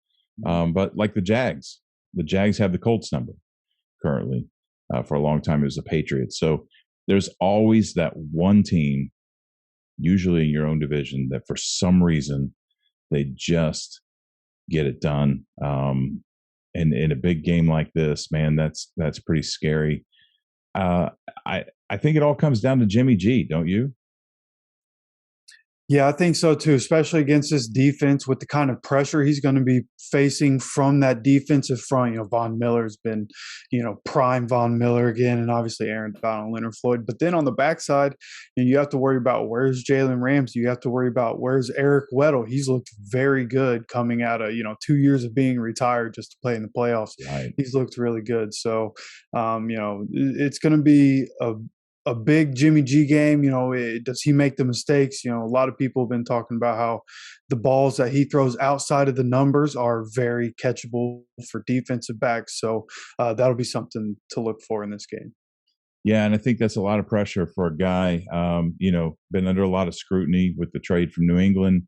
but like the Jags have the Colts number currently. For a long time, it was the Patriots. So there's always that one team, usually in your own division, that for some reason they just get it done. And in a big game like this, man, that's pretty scary. I think it all comes down to Jimmy G, don't you? Yeah, I think so too, especially against this defense with the kind of pressure he's going to be facing from that defensive front. You know, Von Miller's been, you know, prime Von Miller again, and obviously Aaron Donald, Leonard Floyd. But then on the backside, you have to worry about where's Jalen Ramsey. You have to worry about where's Eric Weddle. He's looked very good coming out of, 2 years of being retired just to play in the playoffs. Right. He's looked really good. So, it's going to be a big Jimmy G game. Does he make the mistakes? A lot of people have been talking about how the balls that he throws outside of the numbers are very catchable for defensive backs. So that'll be something to look for in this game. Yeah, and I think that's a lot of pressure for a guy, been under a lot of scrutiny with the trade from New England.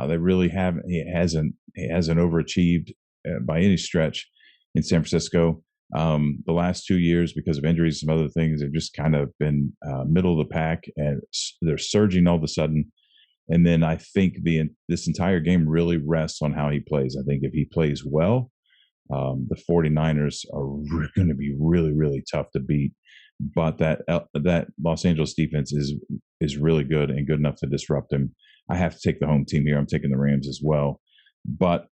They really haven't. He hasn't overachieved by any stretch in San Francisco. The last 2 years, because of injuries and some other things, they've just kind of been middle of the pack, and they're surging all of a sudden. And then I think this entire game really rests on how he plays. I think if he plays well, the 49ers are going to be really, really tough to beat. But that Los Angeles defense is really good and good enough to disrupt him. I have to take the home team here. I'm taking the Rams as well. But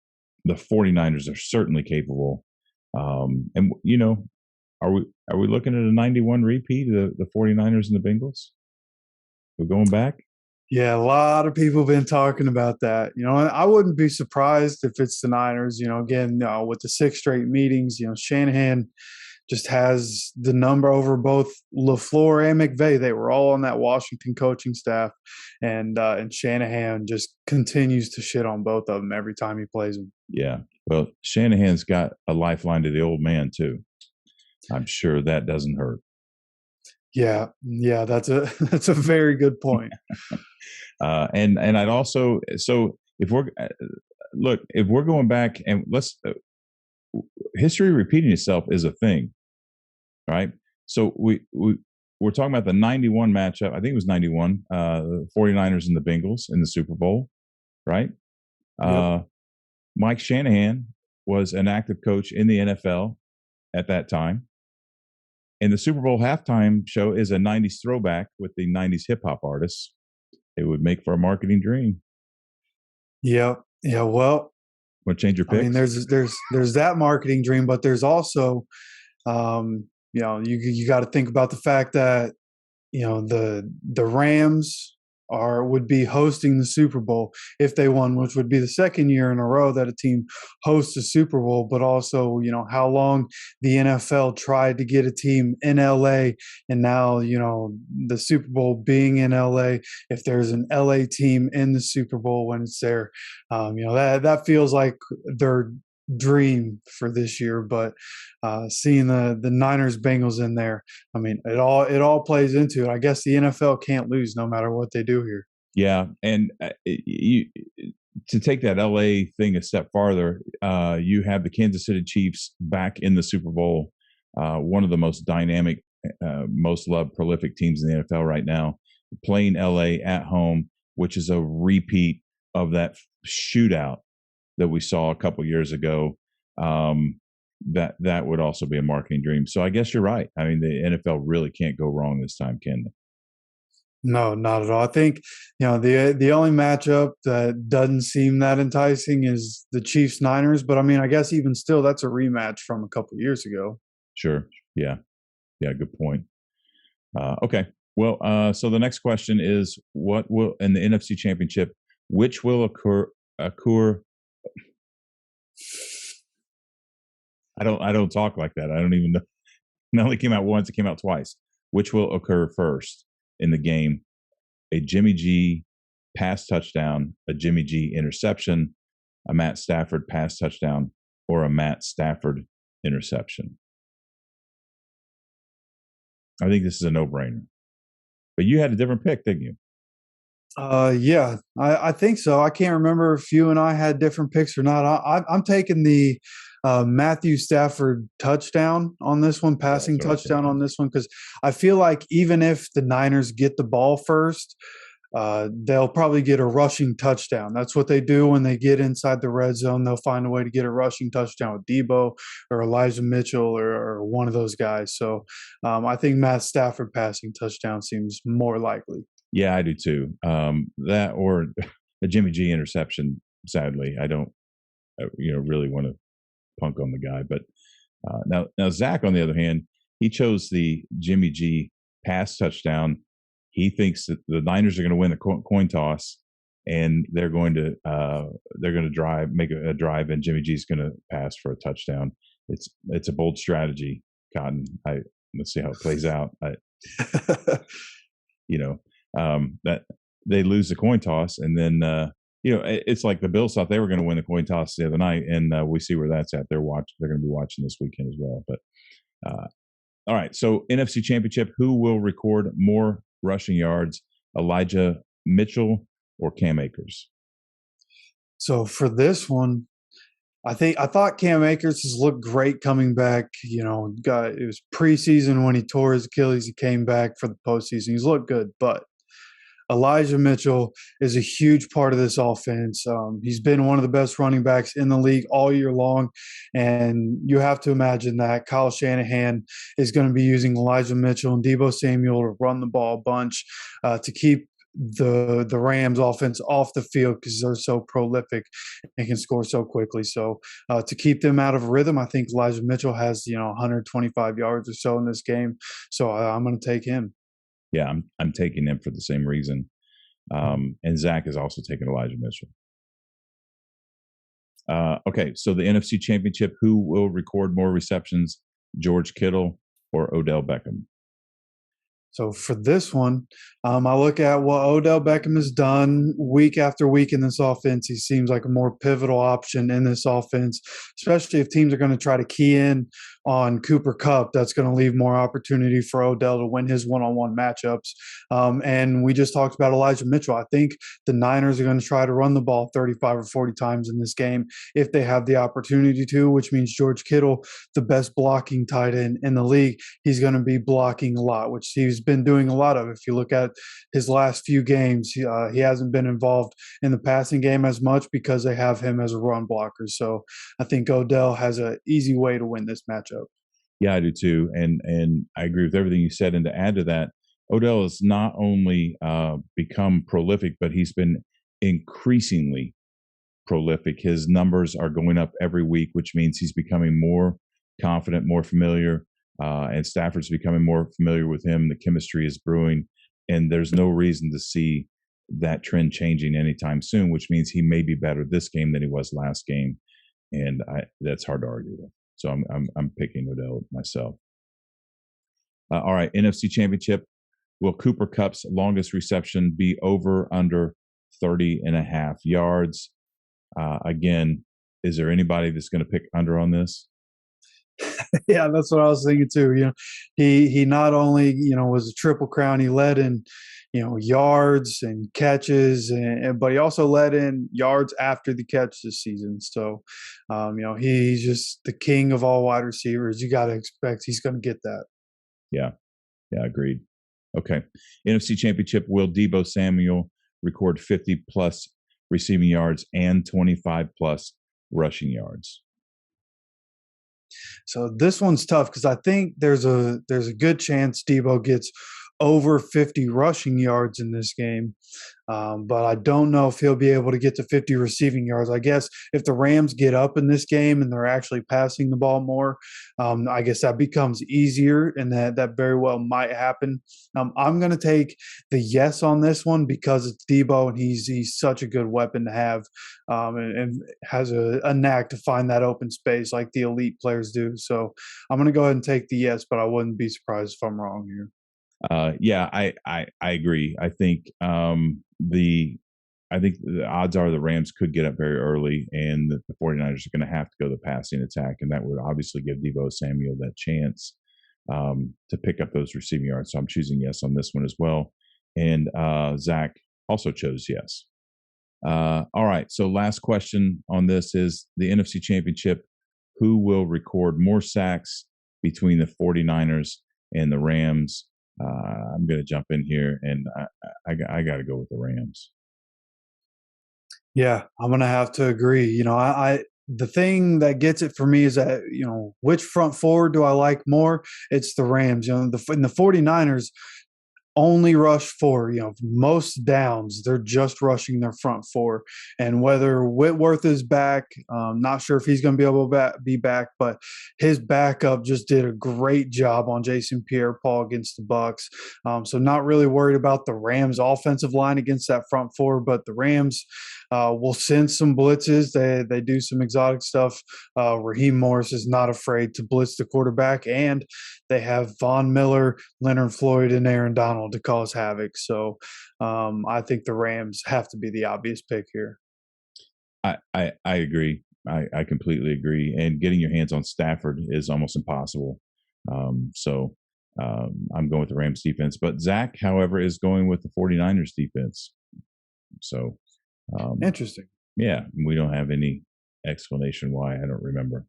the 49ers are certainly capable. And are we looking at a 91 repeat of the 49ers and the Bengals? We're going back? Yeah, a lot of people have been talking about that. I wouldn't be surprised if it's the Niners. Again, with the 6 straight meetings, Shanahan just has the number over both LaFleur and McVay. They were all on that Washington coaching staff, and Shanahan just continues to shit on both of them every time he plays them. Yeah. Well, Shanahan's got a lifeline to the old man too. I'm sure that doesn't hurt. Yeah, that's a very good point. And I'd also, so if we're going back and history repeating itself is a thing, right? So we're talking about the 91 matchup. I think it was 91, the 49ers and the Bengals in the Super Bowl. right? Yep. Mike Shanahan was an active coach in the NFL at that time. And the Super Bowl halftime show is a 90s throwback with the 90s hip hop artists. It would make for a marketing dream. Yep. Yeah. Well, Want to change your I mean, picks? there's that marketing dream, but there's also, you got to think about the fact that the Rams would be hosting the Super Bowl if they won, which would be the second year in a row that a team hosts a Super Bowl. But also, how long the NFL tried to get a team in LA, and now the Super Bowl being in LA. If there's an LA team in the Super Bowl when it's there, that feels like their dream for this year. But seeing the Niners Bengals in there, I mean, it all plays into it. I guess the NFL can't lose no matter what they do here. Yeah, and to take that LA thing a step farther, you have the Kansas City Chiefs back in the Super Bowl, one of the most dynamic, most loved, prolific teams in the NFL right now, playing LA at home, which is a repeat of that shootout that we saw a couple years ago. That would also be a marketing dream. So I guess you're right. I mean, the NFL really can't go wrong this time, can they? No, not at all. I think the only matchup that doesn't seem that enticing is the Chiefs Niners. But I mean, I guess even still, that's a rematch from a couple years ago. Sure. Yeah. Good point. Okay. Well, so the next question is, what will in the NFC Championship, which will occur? I don't talk like that. I don't even know. It only came out once. It came out twice. Which will occur first in the game? A Jimmy G pass touchdown, a Jimmy G interception, a Matt Stafford pass touchdown, or a Matt Stafford interception? I think this is a no-brainer. But you had a different pick, didn't you? Yeah, I think so. I can't remember if you and I had different picks or not. I'm taking the Matthew Stafford touchdown on this one, passing touchdown on this one, because I feel like even if the Niners get the ball first, they'll probably get a rushing touchdown. That's what they do when they get inside the red zone. They'll find a way to get a rushing touchdown with Debo or Elijah Mitchell or one of those guys. So I think Matt Stafford passing touchdown seems more likely. Yeah, I do too. That or a Jimmy G interception. Sadly, I don't, really want to punk on the guy. But now Zach, on the other hand, he chose the Jimmy G pass touchdown. He thinks that the Niners are going to win the coin toss, and they're going to make a drive, and Jimmy G's going to pass for a touchdown. It's a bold strategy, Cotton. Let's see how it plays out. That they lose the coin toss, and then it's like the Bills thought they were going to win the coin toss the other night, and we see where that's at. They're going to be watching this weekend as well. But all right, so NFC Championship, who will record more rushing yards, Elijah Mitchell or Cam Akers? So for this one, I thought Cam Akers has looked great coming back. It was preseason when he tore his Achilles. He came back for the postseason. He's looked good, but Elijah Mitchell is a huge part of this offense. He's been one of the best running backs in the league all year long, and you have to imagine that Kyle Shanahan is going to be using Elijah Mitchell and Debo Samuel to run the ball a bunch to keep the Rams offense off the field because they're so prolific and can score so quickly. So to keep them out of rhythm, I think Elijah Mitchell has 125 yards or so in this game. So I'm going to take him. Yeah, I'm taking him for the same reason. And Zach is also taking Elijah Mitchell. Okay, so the NFC Championship, who will record more receptions, George Kittle or Odell Beckham? So for this one, I look at what Odell Beckham has done week after week in this offense. He seems like a more pivotal option in this offense, especially if teams are going to try to key in on Cooper Kupp, that's going to leave more opportunity for Odell to win his one-on-one matchups. And we just talked about Elijah Mitchell. I think the Niners are going to try to run the ball 35 or 40 times in this game if they have the opportunity to, which means George Kittle, the best blocking tight end in the league, he's going to be blocking a lot, which he's been doing a lot of. If you look at his last few games, he hasn't been involved in the passing game as much because they have him as a run blocker. So I think Odell has an easy way to win this matchup. Yeah, I do too, and I agree with everything you said. And to add to that, Odell has not only become prolific, but he's been increasingly prolific. His numbers are going up every week, which means he's becoming more confident, more familiar, and Stafford's becoming more familiar with him. The chemistry is brewing, and there's no reason to see that trend changing anytime soon, which means he may be better this game than he was last game, and that's hard to argue with. So I'm picking Odell myself. All right, NFC Championship. Will Cooper Kupp's longest reception be over under 30.5 yards? Again, is there anybody that's going to pick under on this? Yeah, that's what I was thinking too. He not only was a triple crown, he led in yards and catches, but he also led in yards after the catch this season. So, he's just the king of all wide receivers. You got to expect he's going to get that. Yeah, agreed. Okay, NFC Championship. Will Deebo Samuel record 50 plus receiving yards and 25 plus rushing yards? So this one's tough because I think there's a good chance Deebo gets over 50 rushing yards in this game. But I don't know if he'll be able to get to 50 receiving yards. I guess if the Rams get up in this game and they're actually passing the ball more, I guess that becomes easier, and that very well might happen. I'm going to take the yes on this one because it's Deebo, and he's such a good weapon to have, and has a knack to find that open space like the elite players do. So I'm going to go ahead and take the yes, but I wouldn't be surprised if I'm wrong here. Yeah, I agree. I think the odds are the Rams could get up very early, and the 49ers are going to have to go the passing attack, and that would obviously give Deebo Samuel that chance to pick up those receiving yards. So I'm choosing yes on this one as well. And Zach also chose yes. All right. So last question on this is the NFC Championship. Who will record more sacks between the 49ers and the Rams? I'm going to jump in here, and I got to go with the Rams. Yeah, I'm going to have to agree. The thing that gets it for me is that, which front forward do I like more? It's the Rams. In the 49ers only rush four. Most downs, they're just rushing their front four. And whether Whitworth is back, not sure if he's going to be able to be back, but his backup just did a great job on Jason Pierre-Paul against the Bucks. So not really worried about the Rams offensive line against that front four, but the Rams will send some blitzes. They do some exotic stuff. Raheem Morris is not afraid to blitz the quarterback, and they have Von Miller, Leonard Floyd, and Aaron Donald to cause havoc. So I think the Rams have to be the obvious pick here. I agree. I completely agree. And getting your hands on Stafford is almost impossible. So I'm going with the Rams defense. But Zach, however, is going with the 49ers defense. So interesting. Yeah, we don't have any explanation why. I don't remember.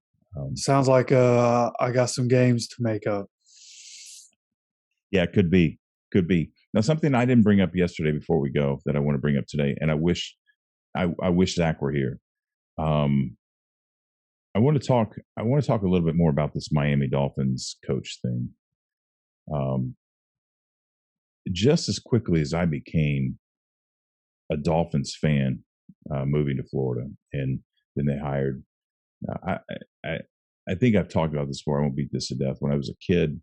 Sounds like I got some games to make up. Yeah, could be. Now, something I didn't bring up yesterday before we go that I want to bring up today, and I wish Zach were here. I want to talk a little bit more about this Miami Dolphins coach thing. Just as quickly as I became a Dolphins fan, moving to Florida, and then they hired. I think I've talked about this before. I won't beat this to death. When I was a kid,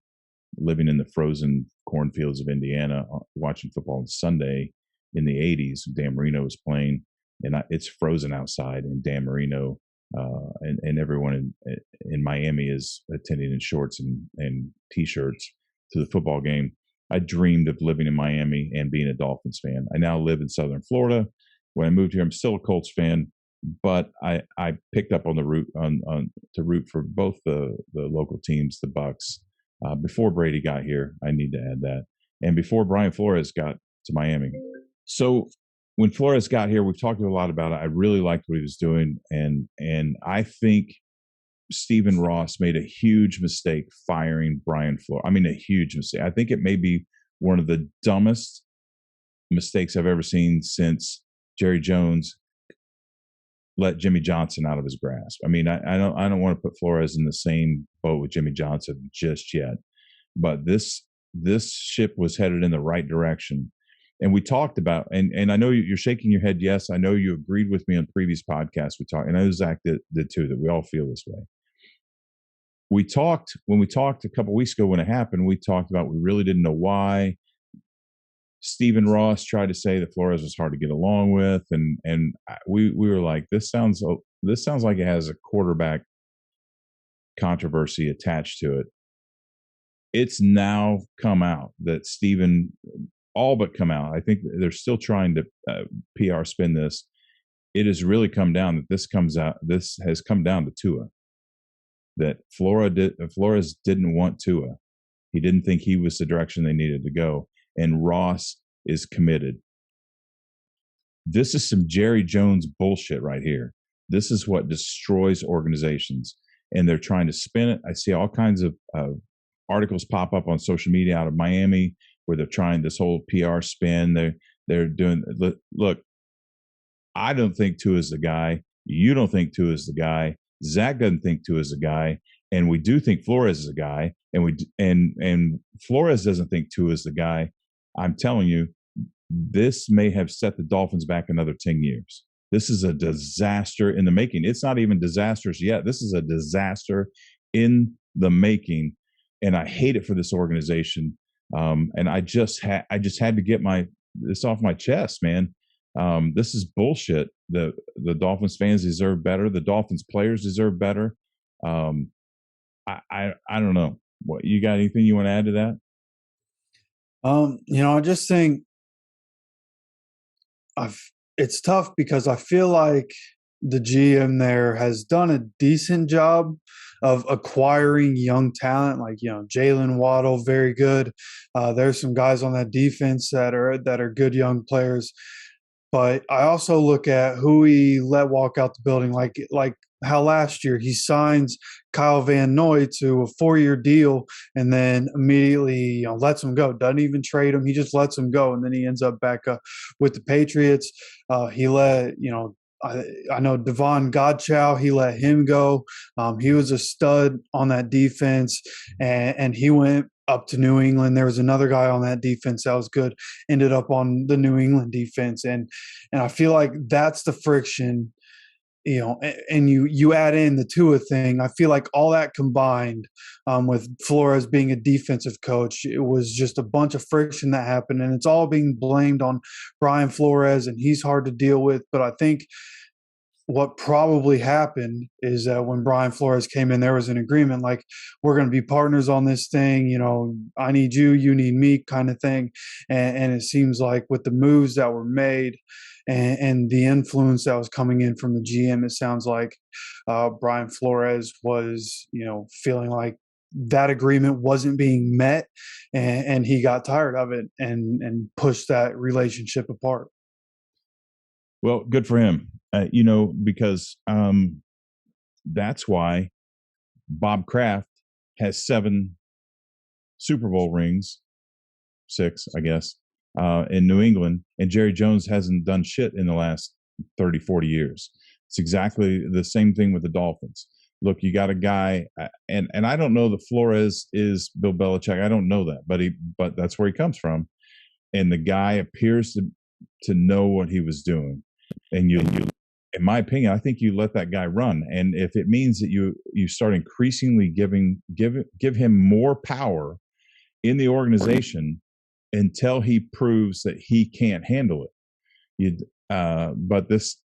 living in the frozen cornfields of Indiana, watching football on Sunday in the 80s, Dan Marino was playing, and it's frozen outside, and Dan Marino and everyone in Miami is attending in shorts and T-shirts to the football game. I dreamed of living in Miami and being a Dolphins fan. I now live in Southern Florida. When I moved here, I'm still a Colts fan, but I picked up on the root to root for both the local teams, the Bucks, before Brady got here. I need to add that, and before Brian Flores got to Miami. So when Flores got here, we've talked a lot about it. I really liked what he was doing, and I think Stephen Ross made a huge mistake firing Brian Flores. I mean, a huge mistake. I think it may be one of the dumbest mistakes I've ever seen since Jerry Jones let Jimmy Johnson out of his grasp. I mean, I don't want to put Flores in the same boat with Jimmy Johnson just yet, but this ship was headed in the right direction. And we talked about, and I know you're shaking your head. Yes, I know you agreed with me on previous podcasts. We talked, and I know Zach did too, that we all feel this way. When we talked a couple of weeks ago when it happened, we talked about we really didn't know why. Stephen Ross tried to say that Flores was hard to get along with, and we were like, this sounds like it has a quarterback controversy attached to it. It's now come out that Stephen, all but come out. I think they're still trying to PR spin this. It has really come down that this has come down to Tua. That Flores didn't want Tua. He didn't think he was the direction they needed to go. And Ross is committed. This is some Jerry Jones bullshit right here. This is what destroys organizations. And they're trying to spin it. I see all kinds of articles pop up on social media out of Miami where they're trying this whole PR spin. They're doing, look, I don't think Tua is the guy. You don't think Tua is the guy. Zach doesn't think Tua is the guy. And we do think Flores is a guy. And Flores doesn't think Tua is the guy. I'm telling you, this may have set the Dolphins back another 10 years. This is a disaster in the making. It's not even disastrous yet. This is a disaster in the making. And I hate it for this organization. And I just had to get this off my chest, man. This is bullshit. The Dolphins fans deserve better. The Dolphins players deserve better. I don't know. What, you got anything you want to add to that? I just think it's tough because I feel like the GM there has done a decent job of acquiring young talent, like Jalen Waddle, very good. There's some guys on that defense that are good young players. But I also look at who he let walk out the building, like how last year he signs Kyle Van Noy to a 4-year deal and then immediately lets him go. Doesn't even trade him. He just lets him go, and then he ends up back with the Patriots. He let I know Devon Godchow, he let him go. He was a stud on that defense, and he went up to New England. There was another guy on that defense that was good, ended up on the New England defense. And I feel like that's the friction, and you add in the Tua thing. I feel like all that combined with Flores being a defensive coach, it was just a bunch of friction that happened, and it's all being blamed on Brian Flores, and he's hard to deal with. But I think what probably happened is that when Brian Flores came in, there was an agreement, like, we're going to be partners on this thing. I need you, you need me, kind of thing. And it seems like with the moves that were made and the influence that was coming in from the GM, it sounds like Brian Flores was, feeling like that agreement wasn't being met, and he got tired of it and pushed that relationship apart. Well, good for him. Because that's why Bob Kraft has 7 Super Bowl rings, 6, I guess, in New England, and Jerry Jones hasn't done shit in the last 30, 40 years. It's exactly the same thing with the Dolphins. Look, you got a guy, and I don't know that Flores is Bill Belichick. I don't know that, but that's where he comes from. And the guy appears to know what he was doing. And you, in my opinion, I think you let that guy run. And if it means that you start increasingly give him more power in the organization until he proves that he can't handle it. But this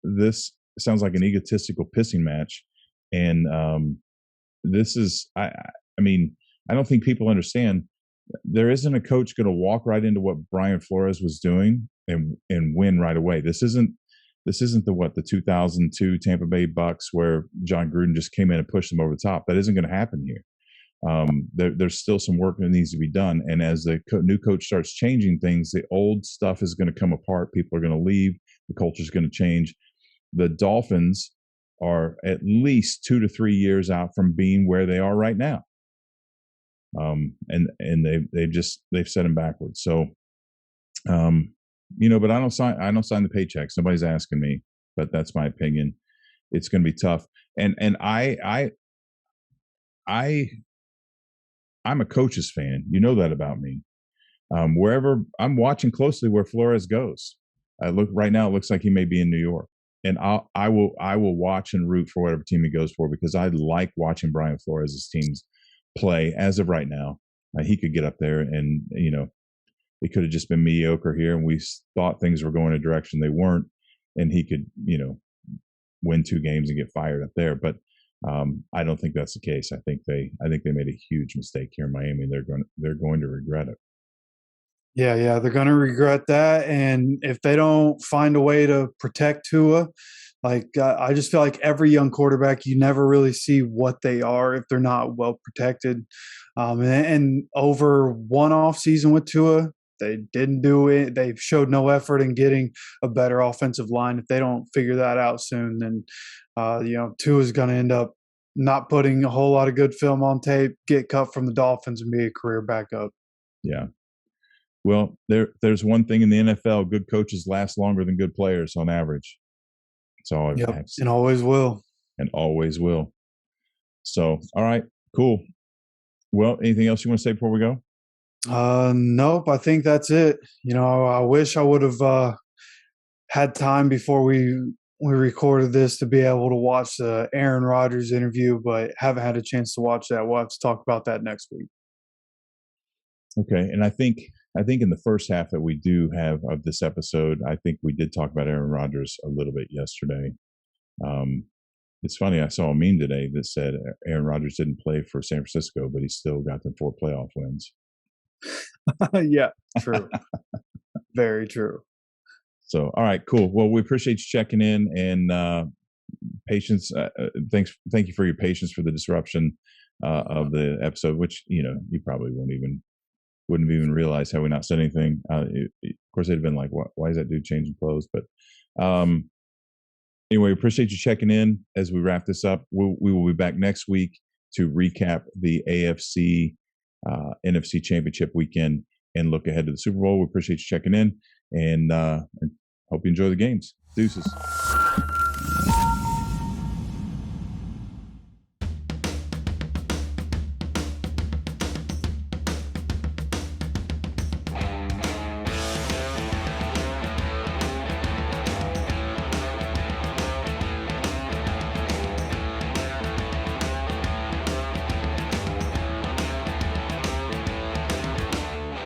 sounds like an egotistical pissing match. And this is, I mean, I don't think people understand. There isn't a coach going to walk right into what Brian Flores was doing and win right away. This isn't This isn't the 2002 Tampa Bay Bucks where John Gruden just came in and pushed them over the top. That isn't going to happen here. There's still some work that needs to be done. And as the new coach starts changing things, the old stuff is going to come apart. People are going to leave. The culture is going to change. The Dolphins are at least 2 to 3 years out from being where they are right now. And they've set them backwards. So, but I don't sign the paychecks. Nobody's asking me, but that's my opinion. It's going to be tough. And I'm a coach's fan. You know that about me. Wherever I'm watching closely where Flores goes. Right now, it looks like he may be in New York, and I will watch and root for whatever team he goes for, because I like watching Brian Flores' teams play. As of right now, he could get up there, and it could have just been mediocre here, and we thought things were going a direction they weren't, and he could win 2 games and get fired up there. But I don't think that's the case. I think they made a huge mistake here in Miami. They're going to regret it. Yeah, they're going to regret that. And if they don't find a way to protect Tua, I just feel like every young quarterback, you never really see what they are if they're not well protected. And over one off season with Tua, they didn't do it. They showed no effort in getting a better offensive line. If they don't figure that out soon, then Tua is going to end up not putting a whole lot of good film on tape, get cut from the Dolphins, and be a career backup. Yeah. Well, there's one thing in the NFL: good coaches last longer than good players on average. That's all I have. And always will. And always will. So, all right, cool. Well, anything else you want to say before we go? Nope. I think that's it. I wish I would have had time before we recorded this to be able to watch the Aaron Rodgers interview, but haven't had a chance to watch that. We'll have to talk about that next week. Okay, and I think in the first half that we do have of this episode, I think we did talk about Aaron Rodgers a little bit yesterday. It's funny, I saw a meme today that said Aaron Rodgers didn't play for San Francisco, but he still got them 4 playoff wins. Yeah, true. Very true. So, all right, cool. Well, we appreciate you checking in, and patience. Thank you for your patience for the disruption of the episode, which you probably wouldn't have even realized had we not said anything. Of course, they'd have been like, why is that dude changing clothes? But anyway, appreciate you checking in as we wrap this up. We will be back next week to recap the AFC NFC Championship weekend and look ahead to the Super Bowl. We appreciate you checking in, and hope you enjoy the games. Deuces.